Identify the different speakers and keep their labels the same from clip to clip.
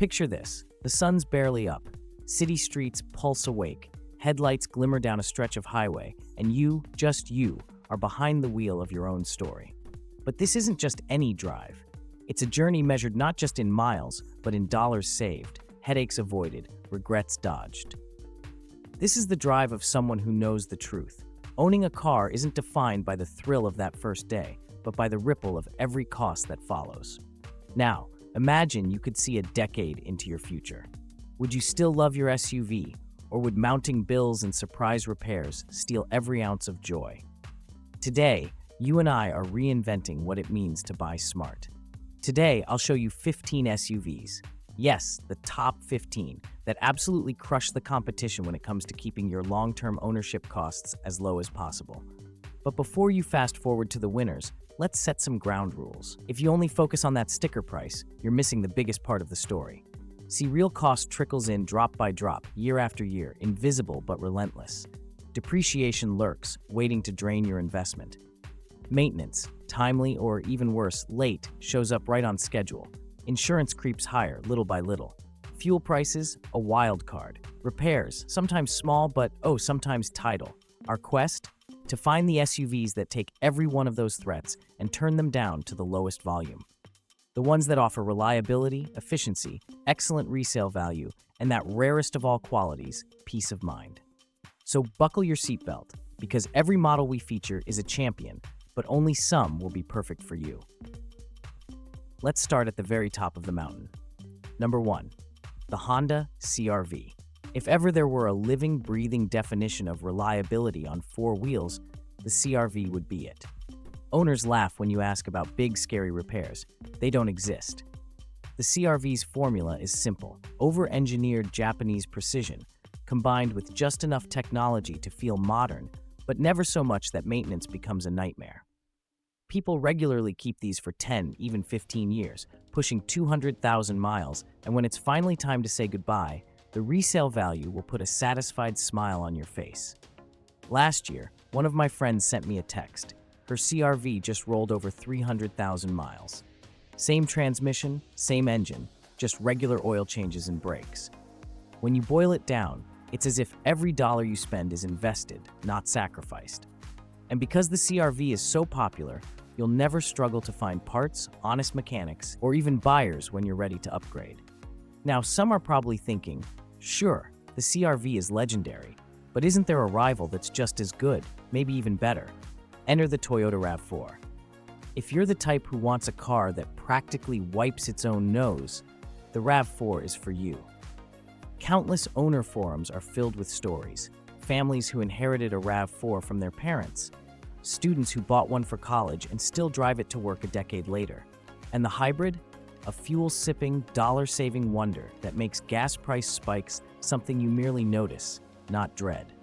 Speaker 1: Picture this. The sun's barely up. City streets pulse awake. Headlights glimmer down a stretch of highway, and you, just you, are behind the wheel of your own story. But this isn't just any drive. It's a journey measured not just in miles, but in dollars saved, headaches avoided, regrets dodged. This is the drive of someone who knows the truth. Owning a car isn't defined by the thrill of that first day, but by the ripple of every cost that follows. Now, imagine you could see a decade into your future. Would you still love your SUV, or would mounting bills and surprise repairs steal every ounce of joy? Today, you and I are reinventing what it means to buy smart. Today, I'll show you 15 SUVs. Yes, the top 15 that absolutely crush the competition when it comes to keeping your long-term ownership costs as low as possible. But before you fast forward to the winners, let's set some ground rules. If you only focus on that sticker price, you're missing the biggest part of the story. See, real cost trickles in drop by drop, year after year, invisible but relentless. Depreciation lurks, waiting to drain your investment. Maintenance, timely or even worse, late, shows up right on schedule. Insurance creeps higher, little by little. Fuel prices, a wild card. Repairs, sometimes small but sometimes tidal. Our quest? To find the SUVs that take every one of those threats and turn them down to the lowest volume. The ones that offer reliability, efficiency, excellent resale value, and that rarest of all qualities, peace of mind. So buckle your seatbelt, because every model we feature is a champion, but only some will be perfect for you. Let's start at the very top of the mountain. Number 1. The Honda CR-V. If ever there were a living, breathing definition of reliability on four wheels, the CR-V would be it. Owners laugh when you ask about big, scary repairs. They don't exist. The CR-V's formula is simple: over-engineered Japanese precision, combined with just enough technology to feel modern, but never so much that maintenance becomes a nightmare. People regularly keep these for 10, even 15 years, pushing 200,000 miles, and when it's finally time to say goodbye, the resale value will put a satisfied smile on your face. Last year, one of my friends sent me a text. Her CR-V just rolled over 300,000 miles. Same transmission, same engine, just regular oil changes and brakes. When you boil it down, it's as if every dollar you spend is invested, not sacrificed. And because the CR-V is so popular, you'll never struggle to find parts, honest mechanics, or even buyers when you're ready to upgrade. Now, some are probably thinking, sure, the CR-V is legendary, but isn't there a rival that's just as good, maybe even better? Enter the Toyota RAV4. If you're the type who wants a car that practically wipes its own nose, the RAV4 is for you. Countless owner forums are filled with stories. Families who inherited a RAV4 from their parents. Students who bought one for college and still drive it to work a decade later. And the hybrid? A fuel-sipping, dollar-saving wonder that makes gas price spikes something you merely notice, not dread.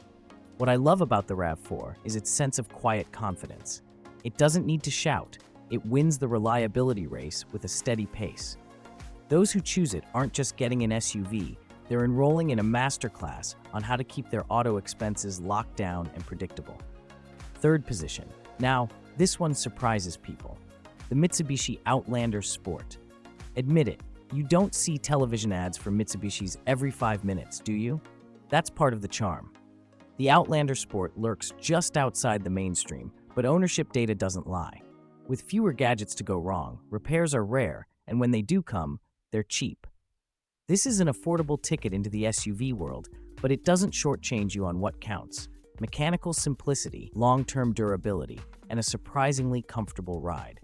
Speaker 1: What I love about the RAV4 is its sense of quiet confidence. It doesn't need to shout. It wins the reliability race with a steady pace. Those who choose it aren't just getting an SUV, they're enrolling in a masterclass on how to keep their auto expenses locked down and predictable. Third position. Now, this one surprises people. The Mitsubishi Outlander Sport. Admit it, you don't see television ads for Mitsubishis every 5 minutes, do you? That's part of the charm. The Outlander Sport lurks just outside the mainstream, but ownership data doesn't lie. With fewer gadgets to go wrong, repairs are rare, and when they do come, they're cheap. This is an affordable ticket into the SUV world, but it doesn't shortchange you on what counts: mechanical simplicity, long-term durability, and a surprisingly comfortable ride.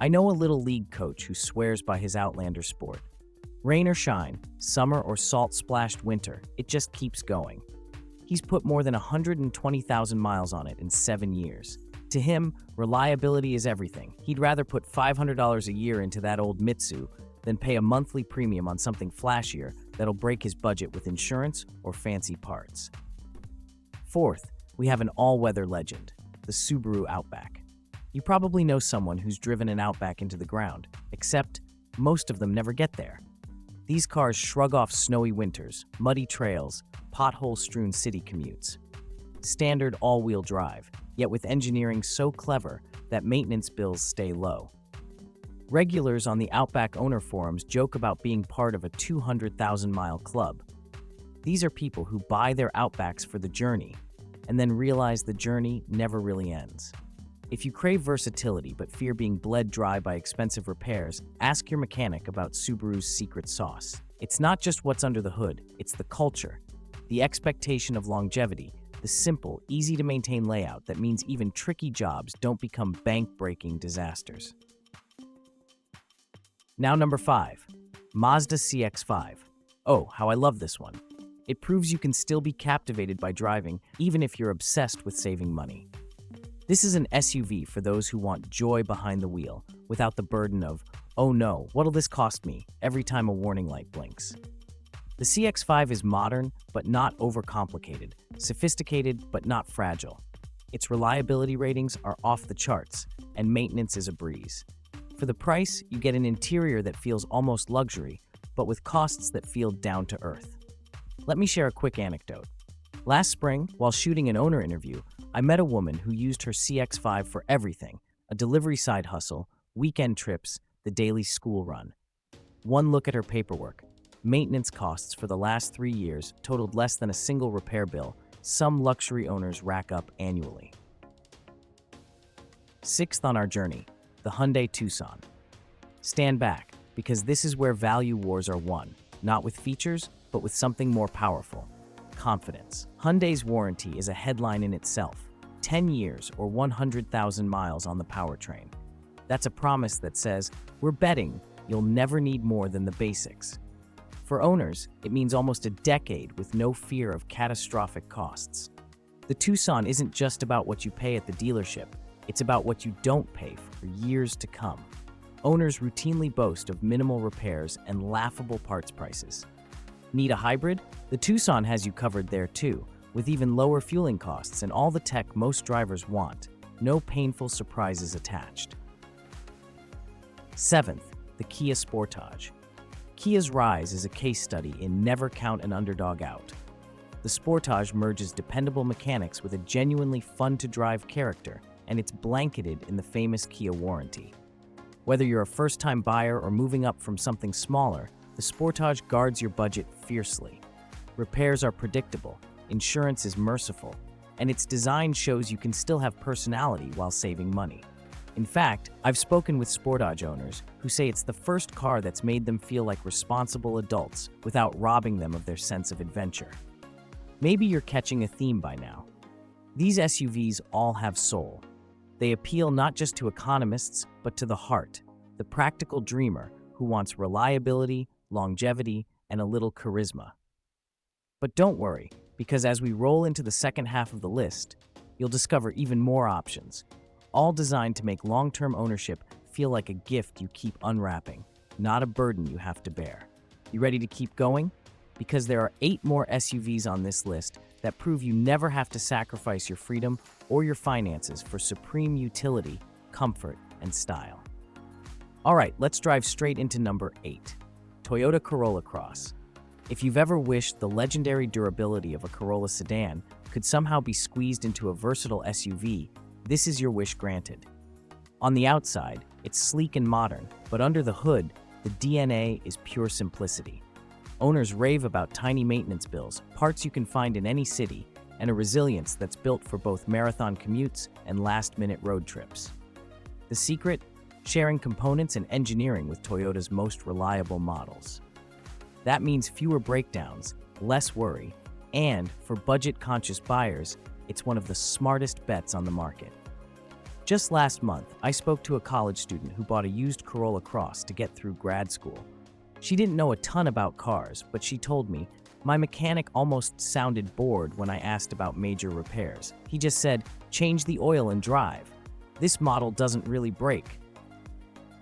Speaker 1: I know a little league coach who swears by his Outlander Sport. Rain or shine, summer or salt-splashed winter, it just keeps going. He's put more than 120,000 miles on it in 7 years. To him, reliability is everything. He'd rather put $500 a year into that old Mitsu than pay a monthly premium on something flashier that'll break his budget with insurance or fancy parts. Fourth, we have an all-weather legend, the Subaru Outback. You probably know someone who's driven an Outback into the ground, except most of them never get there. These cars shrug off snowy winters, muddy trails, pothole-strewn city commutes. Standard all-wheel drive, yet with engineering so clever that maintenance bills stay low. Regulars on the Outback owner forums joke about being part of a 200,000-mile club. These are people who buy their Outbacks for the journey and then realize the journey never really ends. If you crave versatility but fear being bled dry by expensive repairs, ask your mechanic about Subaru's secret sauce. It's not just what's under the hood, it's the culture, the expectation of longevity, the simple, easy-to-maintain layout that means even tricky jobs don't become bank-breaking disasters. Now number 5, Mazda CX-5. Oh, how I love this one. It proves you can still be captivated by driving, even if you're obsessed with saving money. This is an SUV for those who want joy behind the wheel, without the burden of, oh no, what'll this cost me, every time a warning light blinks. The CX-5 is modern, but not overcomplicated, sophisticated, but not fragile. Its reliability ratings are off the charts, and maintenance is a breeze. For the price, you get an interior that feels almost luxury, but with costs that feel down to earth. Let me share a quick anecdote. Last spring, while shooting an owner interview, I met a woman who used her CX-5 for everything: a delivery side hustle, weekend trips, the daily school run. One look at her paperwork. Maintenance costs for the last 3 years totaled less than a single repair bill some luxury owners rack up annually. Sixth on our journey, the Hyundai Tucson. Stand back, because this is where value wars are won, not with features, but with something more powerful: confidence. Hyundai's warranty is a headline in itself: 10 years or 100,000 miles on the powertrain. That's a promise that says, we're betting you'll never need more than the basics. For owners, it means almost a decade with no fear of catastrophic costs. The Tucson isn't just about what you pay at the dealership, it's about what you don't pay for years to come. Owners routinely boast of minimal repairs and laughable parts prices. Need a hybrid? The Tucson has you covered there too, with even lower fueling costs and all the tech most drivers want. No painful surprises attached. Seventh, the Kia Sportage. Kia's rise is a case study in never count an underdog out. The Sportage merges dependable mechanics with a genuinely fun-to-drive character, and it's blanketed in the famous Kia warranty. Whether you're a first-time buyer or moving up from something smaller, the Sportage guards your budget fiercely. Repairs are predictable, insurance is merciful, and its design shows you can still have personality while saving money. In fact, I've spoken with Sportage owners who say it's the first car that's made them feel like responsible adults without robbing them of their sense of adventure. Maybe you're catching a theme by now. These SUVs all have soul. They appeal not just to economists, but to the heart, the practical dreamer who wants reliability, longevity, and a little charisma. But don't worry, because as we roll into the second half of the list, you'll discover even more options, all designed to make long-term ownership feel like a gift you keep unwrapping, not a burden you have to bear. You ready to keep going? Because there are 8 more SUVs on this list that prove you never have to sacrifice your freedom or your finances for supreme utility, comfort, and style. All right, let's drive straight into number 8, Toyota Corolla Cross. If you've ever wished the legendary durability of a Corolla sedan could somehow be squeezed into a versatile SUV, this is your wish granted. On the outside, it's sleek and modern, but under the hood, the DNA is pure simplicity. Owners rave about tiny maintenance bills, parts you can find in any city, and a resilience that's built for both marathon commutes and last-minute road trips. The secret? Sharing components and engineering with Toyota's most reliable models. That means fewer breakdowns, less worry, and, for budget-conscious buyers, it's one of the smartest bets on the market. Just last month, I spoke to a college student who bought a used Corolla Cross to get through grad school. She didn't know a ton about cars, but she told me, "My mechanic almost sounded bored when I asked about major repairs. He just said, 'Change the oil and drive.' This model doesn't really break."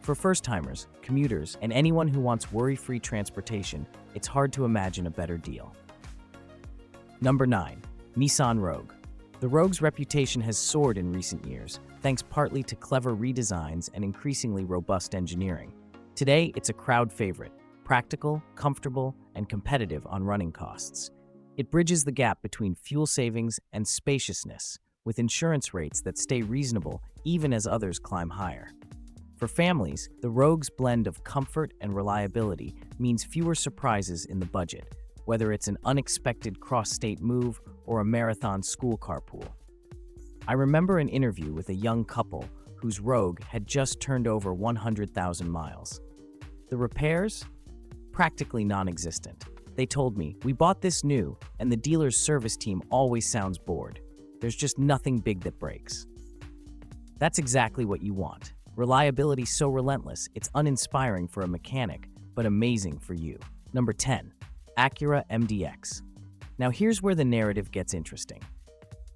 Speaker 1: For first-timers, commuters, and anyone who wants worry-free transportation, it's hard to imagine a better deal. Number 9, Nissan Rogue. The Rogue's reputation has soared in recent years, thanks partly to clever redesigns and increasingly robust engineering. Today, it's a crowd favorite, practical, comfortable, and competitive on running costs. It bridges the gap between fuel savings and spaciousness, with insurance rates that stay reasonable even as others climb higher. For families, the Rogue's blend of comfort and reliability means fewer surprises in the budget, whether it's an unexpected cross-state move or a marathon school carpool. I remember an interview with a young couple whose Rogue had just turned over 100,000 miles. The repairs? Practically non-existent. They told me, "We bought this new, and the dealer's service team always sounds bored. There's just nothing big that breaks." That's exactly what you want. Reliability so relentless, it's uninspiring for a mechanic, but amazing for you. Number 10. Acura MDX. Now here's where the narrative gets interesting.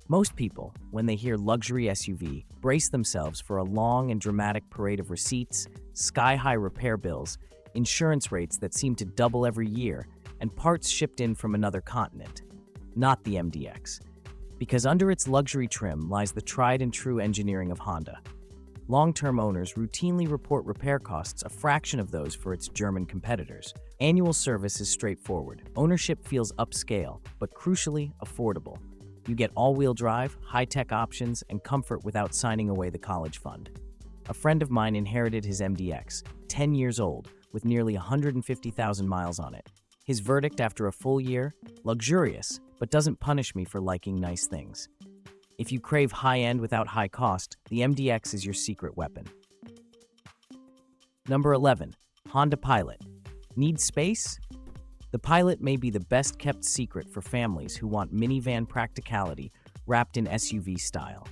Speaker 1: Most people, when they hear luxury SUV, brace themselves for a long and dramatic parade of receipts, sky-high repair bills, insurance rates that seem to double every year, and parts shipped in from another continent. Not the MDX. Because under its luxury trim lies the tried-and-true engineering of Honda. Long-term owners routinely report repair costs a fraction of those for its German competitors. Annual service is straightforward. Ownership feels upscale, but crucially affordable. You get all-wheel drive, high-tech options, and comfort without signing away the college fund. A friend of mine inherited his MDX, 10 years old, with nearly 150,000 miles on it. His verdict after a full year? Luxurious, but doesn't punish me for liking nice things. If you crave high-end without high cost, the MDX is your secret weapon. Number 11. Honda Pilot. Need space? The Pilot may be the best-kept secret for families who want minivan practicality wrapped in SUV style.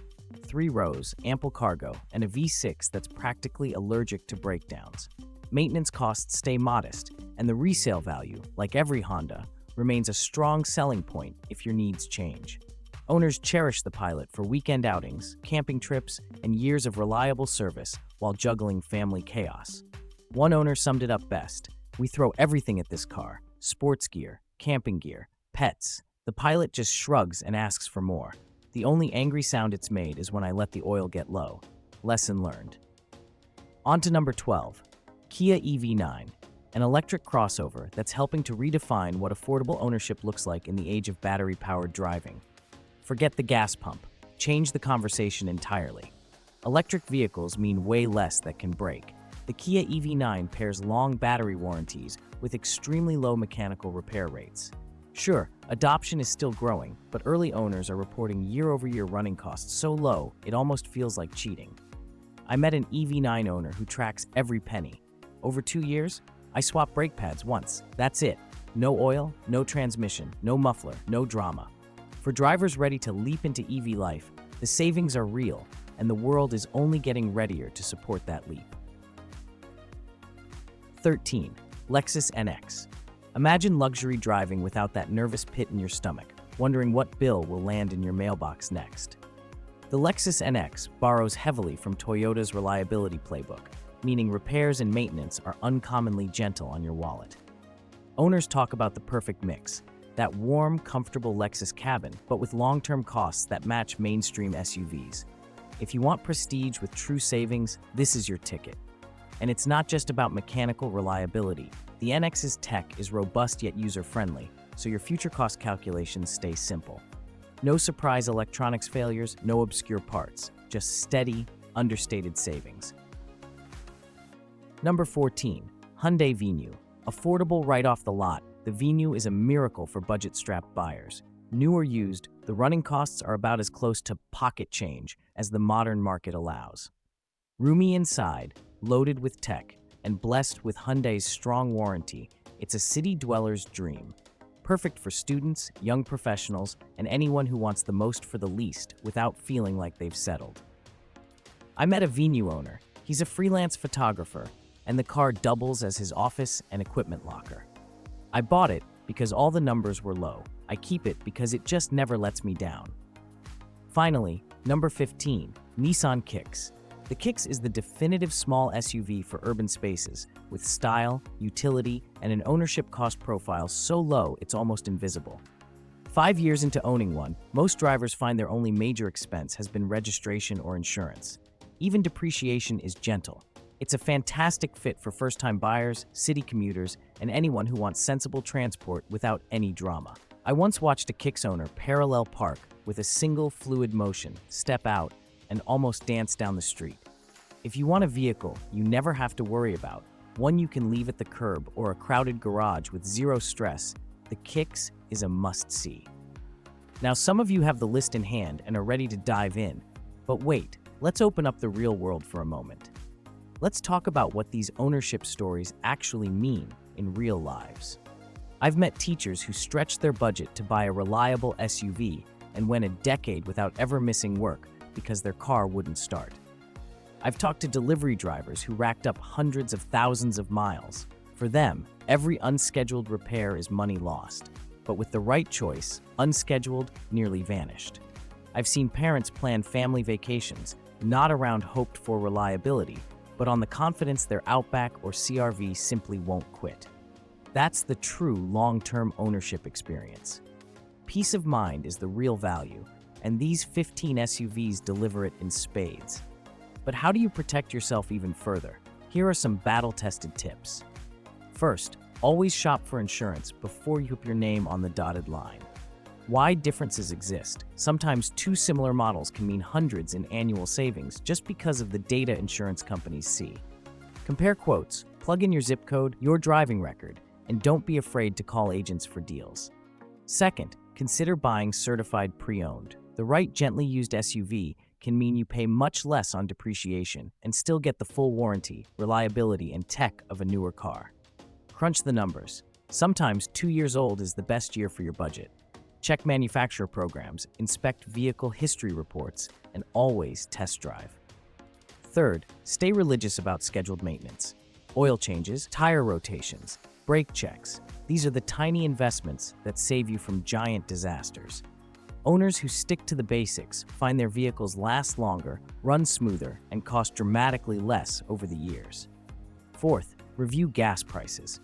Speaker 1: 3 rows, ample cargo, and a V6 that's practically allergic to breakdowns. Maintenance costs stay modest, and the resale value, like every Honda, remains a strong selling point if your needs change. Owners cherish the Pilot for weekend outings, camping trips, and years of reliable service while juggling family chaos. One owner summed it up best: "We throw everything at this car: sports gear, camping gear, pets. The Pilot just shrugs and asks for more. The only angry sound it's made is when I let the oil get low." Lesson learned. On to number 12. Kia EV9, an electric crossover that's helping to redefine what affordable ownership looks like in the age of battery-powered driving. Forget the gas pump. Change the conversation entirely. Electric vehicles mean way less that can break. The Kia EV9 pairs long battery warranties with extremely low mechanical repair rates. Sure, adoption is still growing, but early owners are reporting year-over-year running costs so low it almost feels like cheating. I met an EV9 owner who tracks every penny. Over 2 years, I swapped brake pads once. That's it. No oil, no transmission, no muffler, no drama. For drivers ready to leap into EV life, the savings are real, and the world is only getting readier to support that leap. 13. Lexus NX. Imagine luxury driving without that nervous pit in your stomach, wondering what bill will land in your mailbox next. The Lexus NX borrows heavily from Toyota's reliability playbook, meaning repairs and maintenance are uncommonly gentle on your wallet. Owners talk about the perfect mix: that warm, comfortable Lexus cabin, but with long-term costs that match mainstream SUVs. If you want prestige with true savings, this is your ticket. And it's not just about mechanical reliability. The NX's tech is robust yet user-friendly, so your future cost calculations stay simple. No surprise electronics failures, no obscure parts, just steady, understated savings. Number 14. Hyundai Venue. Affordable right off the lot, the Venue is a miracle for budget-strapped buyers. New or used, the running costs are about as close to pocket change as the modern market allows. Roomy inside, loaded with tech, and blessed with Hyundai's strong warranty, it's a city dweller's dream. Perfect for students, young professionals, and anyone who wants the most for the least without feeling like they've settled. I met a Venue owner. He's a freelance photographer, and the car doubles as his office and equipment locker. I bought it because all the numbers were low. I keep it because it just never lets me down. Finally, number 15, Nissan Kicks. The Kicks is the definitive small SUV for urban spaces, with style, utility, and an ownership cost profile so low it's almost invisible. 5 years into owning one, most drivers find their only major expense has been registration or insurance. Even depreciation is gentle. It's a fantastic fit for first-time buyers, city commuters, and anyone who wants sensible transport without any drama. I once watched a Kicks owner parallel park with a single fluid motion, step out, and almost dance down the street. If you want a vehicle you never have to worry about, one you can leave at the curb or a crowded garage with zero stress, the Kicks is a must-see. Now, some of you have the list in hand and are ready to dive in, but wait, let's open up the real world for a moment. Let's talk about what these ownership stories actually mean in real lives. I've met teachers who stretched their budget to buy a reliable SUV and went a decade without ever missing work because their car wouldn't start. I've talked to delivery drivers who racked up hundreds of thousands of miles. For them, every unscheduled repair is money lost. But with the right choice, unscheduled nearly vanished. I've seen parents plan family vacations, not around hoped-for reliability, but on the confidence their Outback or CR-V simply won't quit. That's the true long-term ownership experience. Peace of mind is the real value, and these 15 SUVs deliver it in spades. But how do you protect yourself even further? Here are some battle-tested tips. First, always shop for insurance before you put your name on the dotted line. Wide differences exist. Sometimes two similar models can mean hundreds in annual savings just because of the data insurance companies see. Compare quotes, plug in your zip code, your driving record, and don't be afraid to call agents for deals. Second, consider buying certified pre-owned. The right gently used SUV can mean you pay much less on depreciation and still get the full warranty, reliability, and tech of a newer car. Crunch the numbers. Sometimes 2 years old is the best year for your budget. Check manufacturer programs, inspect vehicle history reports, and always test drive. Third, stay religious about scheduled maintenance. Oil changes, tire rotations, brake checks. These are the tiny investments that save you from giant disasters. Owners who stick to the basics find their vehicles last longer, run smoother, and cost dramatically less over the years. Fourth, review gas prices.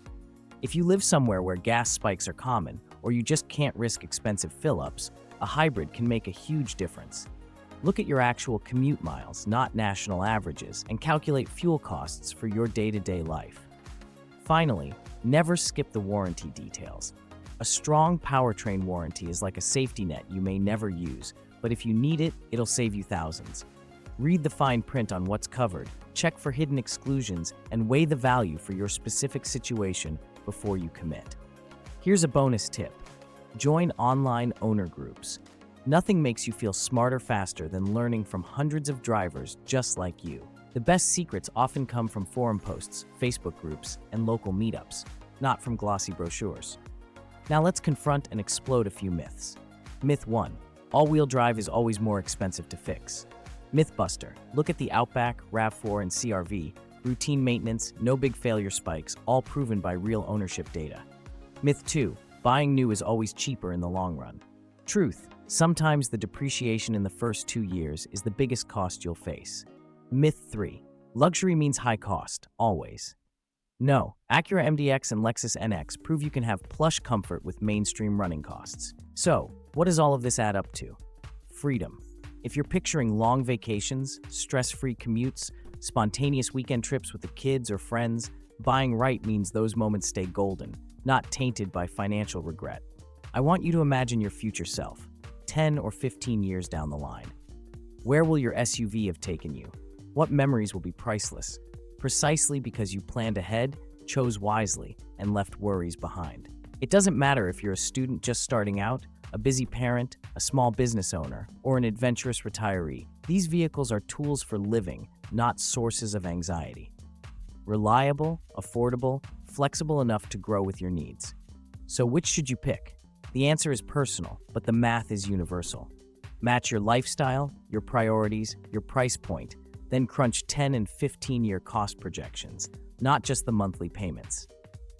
Speaker 1: If you live somewhere where gas spikes are common, or you just can't risk expensive fill-ups, a hybrid can make a huge difference. Look at your actual commute miles, not national averages, and calculate fuel costs for your day-to-day life. Finally, never skip the warranty details. A strong powertrain warranty is like a safety net you may never use, but if you need it, it'll save you thousands. Read the fine print on what's covered, check for hidden exclusions, and weigh the value for your specific situation before you commit. Here's a bonus tip. Join online owner groups. Nothing makes you feel smarter faster than learning from hundreds of drivers just like you. The best secrets often come from forum posts, Facebook groups, and local meetups, not from glossy brochures. Now let's confront and explode a few myths. Myth 1. All-wheel drive is always more expensive to fix. Mythbuster. Look at the Outback, RAV4, and CR-V. Routine maintenance, no big failure spikes, all proven by real ownership data. Myth 2. Buying new is always cheaper in the long run. Truth. Sometimes the depreciation in the first 2 years is the biggest cost you'll face. Myth 3. Luxury means high cost, always. No, Acura MDX and Lexus NX prove you can have plush comfort with mainstream running costs. So, what does all of this add up to? Freedom. If you're picturing long vacations, stress-free commutes, spontaneous weekend trips with the kids or friends, buying right means those moments stay golden, not tainted by financial regret. I want you to imagine your future self, 10 or 15 years down the line. Where will your SUV have taken you? What memories will be priceless? Precisely because you planned ahead, chose wisely, and left worries behind. It doesn't matter if you're a student just starting out, a busy parent, a small business owner, or an adventurous retiree. These vehicles are tools for living, not sources of anxiety. Reliable, affordable, flexible enough to grow with your needs. So which should you pick? The answer is personal, but the math is universal. Match your lifestyle, your priorities, your price point, then crunch 10 and 15-year cost projections, not just the monthly payments.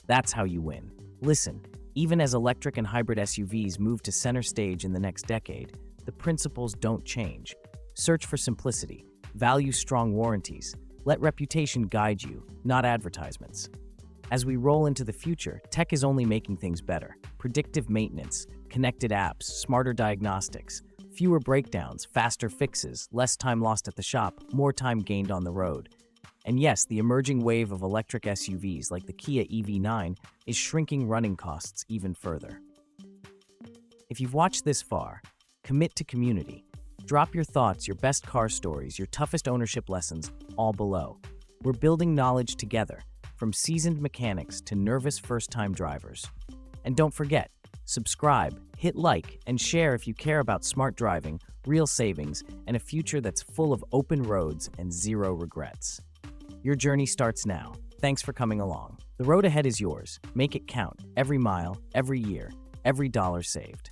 Speaker 1: That's how you win. Listen, even as electric and hybrid SUVs move to center stage in the next decade, the principles don't change. Search for simplicity, value strong warranties, let reputation guide you, not advertisements. As we roll into the future, tech is only making things better. Predictive maintenance, connected apps, smarter diagnostics, fewer breakdowns, faster fixes, less time lost at the shop, more time gained on the road. And yes, the emerging wave of electric SUVs like the Kia EV9 is shrinking running costs even further. If you've watched this far, commit to community. Drop your thoughts, your best car stories, your toughest ownership lessons, all below. We're building knowledge together, from seasoned mechanics to nervous first-time drivers. And don't forget, subscribe, hit like, and share if you care about smart driving, real savings, and a future that's full of open roads and zero regrets. Your journey starts now. Thanks for coming along. The road ahead is yours. Make it count. Every mile, every year, every dollar saved.